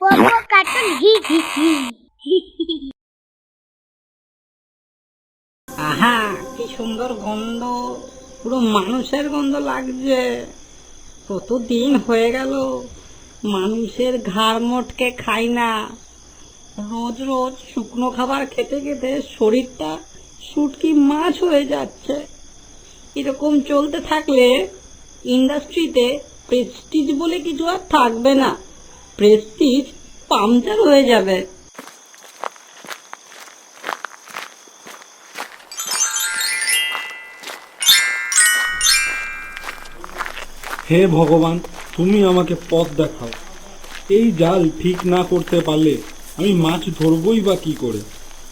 পোপো cartoon হি হি হি। আহা, কি সুন্দর গন্ধ, পুরো মানুষের গন্ধ লাগছে। কতদিন হয়ে গেল মানুষের ঘাড় মোটকে খাই না। রোজ রোজ শুকনো খাবার খেতে খেতে শরীরটা শুটকি মাছ হয়ে যাচ্ছে। এরকম চলতে থাকলে ইন্ডাস্ট্রিতে প্রেস্টিজ বলে কিছু আর থাকবে না। প্রেস্টিজ পাংচার হয়ে যাবে। হে ভগবান, তুমি আমাকে পথ দেখাও। এই জাল ঠিক না করতে পারলে আমি মাছ ধরবই বা কি করে,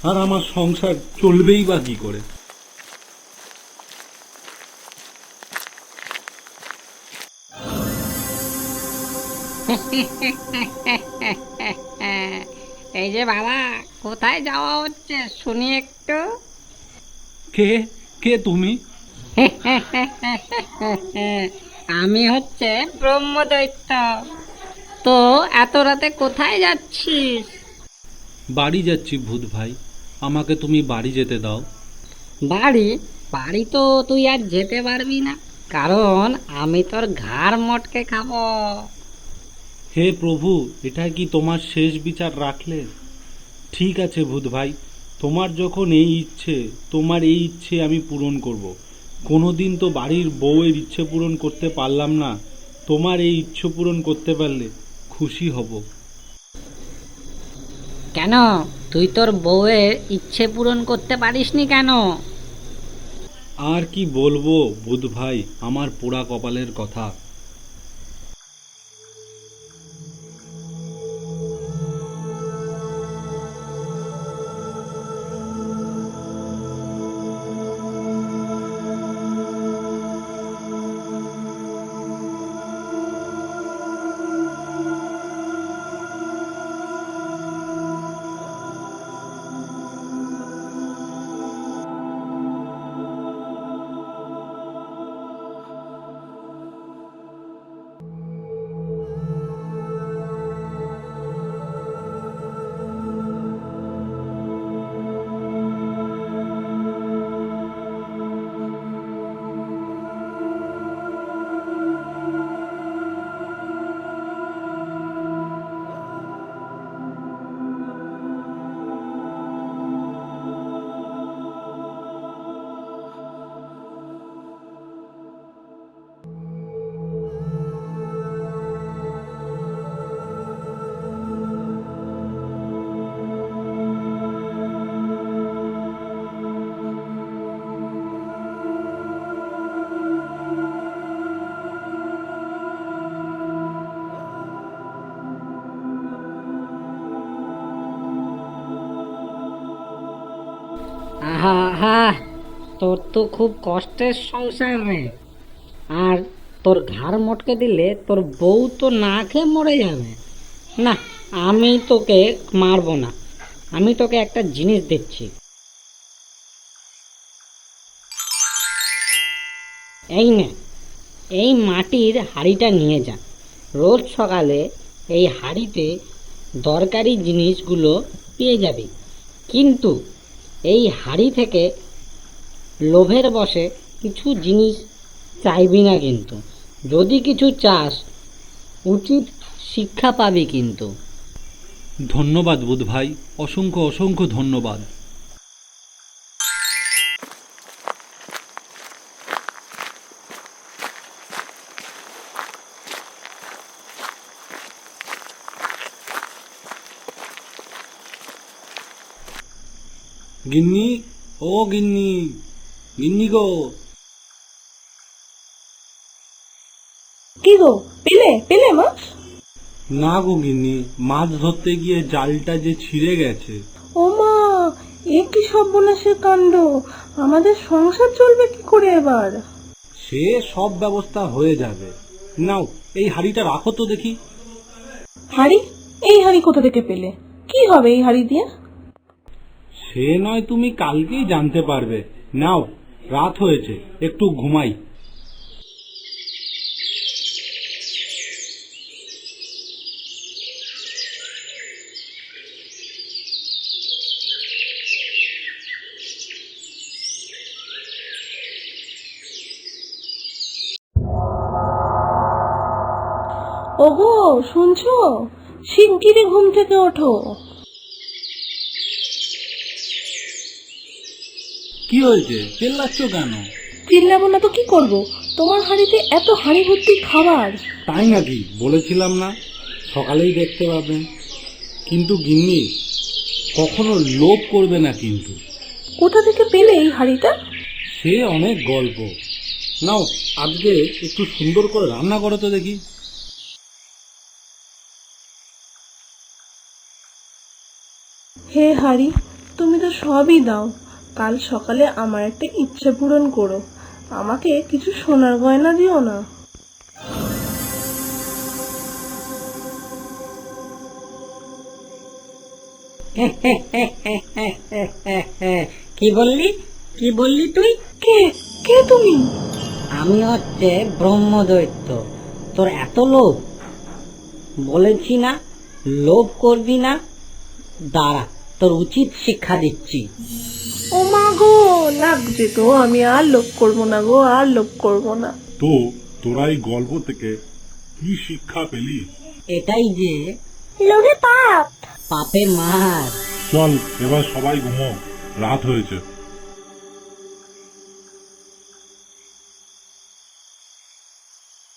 আর আমার সংসার চলবেই বা কি করে। এই যে বাবা, কোথায় যাওয়া হচ্ছে শুনি একটু। কে কে তুমি? আমি হচ্ছে ব্রহ্মদৈত্য। তো এত রাতে কোথায় যাচ্ছিস? বাড়ি যাচ্ছি ভূত ভাই, আমাকে তুমি বাড়ি যেতে দাও। বাড়ি? বাড়ি তো তুই আর যেতে পারবি না, কারণ আমি তোর ঘাড় মটকে খাবো। হে প্রভু, এটা কি তোমার শেষ বিচার রাখলে? ঠিক আছে ভূত ভাই, তোমার যখন এই ইচ্ছে, তোমার এই ইচ্ছে আমি পূরণ করব। কোনোদিন তো বাড়ির বউয়ের ইচ্ছে পূরণ করতে পারলাম না, তোমার এই ইচ্ছে পূরণ করতে পারলে খুশি হব। কেন, তুই তোর বউয়ের ইচ্ছে পূরণ করতে পারিসনি কেন? আর কি বলবো ভূত ভাই, আমার পোড়া কপালের কথা। আহা আহা, তোর তো খুব কষ্টের সংসার রে। আর তোর ঘাড় মটকে দিলে তোর বউ তো না খেয়ে মরে যাবে। না, আমি তোকে মারবো না, আমি তোকে একটা জিনিস দিচ্ছি। এই নে, এই মাটির হাঁড়িটা নিয়ে যা। রোজ সকালে এই হাঁড়িতে দরকারি জিনিসগুলো পেয়ে যাবি, কিন্তু এই হাঁড়ি থেকে লোভের বশে কিছু জিনিস চাইবি না, কিন্তু যদি কিছু চাস উচিত শিক্ষা পাবি কিন্তু। ধন্যবাদ ভূত ভাই, অসংখ্য অসংখ্য ধন্যবাদ। গিন্নি, ও গিন্নি, গিন্নি গো। কি গো, পেলে পেলে মাছ? না গো গিন্নি, মাছ ধরতে গিয়ে জালটা যে ছিঁড়ে গেছে। ও মা, এ কি সর্বনাশের কাণ্ড! আমাদের সংসার চলবে কি করে এবার? সে সব ব্যবস্থা হয়ে যাবে। নাও, এই হাঁড়িটা রাখো তো দেখি। হাঁড়ি? এই হাঁড়ি কোথা থেকে পেলে? কি হবে এই হাঁড়ি দিয়ে? সে নয় তুমি কালকেই জানতে পারবে। নাও, রাত হয়েছে, একটু ঘুমাই। ওগো শুনছো, শিগগিরই ঘুম থেকে ওঠো। কি হয়েছে, চেল্লাচ্ছ কেন? চিল্লাবো না তো কি করব, তোমার হাঁড়িতে এত হাঁড়ি ভর্তি খাবার। তাই নাকি? বলেছিলাম না সকালেই দেখতে পাবে। কিন্তু গিন্নি, কখনো লোভ করবে না কিন্তু। কোথা থেকে পেলে এই হাঁড়িটা? সে অনেক গল্প। নাও, আজকে একটু সুন্দর করে রান্না করো তো দেখি। হে হাঁড়ি, তুমি তো সবই দাও, কাল সকালে আমার একটা ইচ্ছে পূরণ করো, আমাকে কিছু সোনার গয়না দিও না। কি বললি, কি বললি তুই? কে কে তুমি? আমি হচ্ছে ব্রহ্মদৈত্য। তোর এত লোভ? বলেছি না লোভ করবি না। দাঁড়া, তোর উচিত শিক্ষা দিচ্ছি। ও মা গো, লাগছে তো, আমি আর লোভ করবো না গো, আর লোভ করবো না। তো তোরা এই গল্প থেকে কি শিক্ষা পেলি? এটাই যে লোভে পাপ। পাপের মার। চল এবার সবাই ঘুমো, রাত হয়েছে।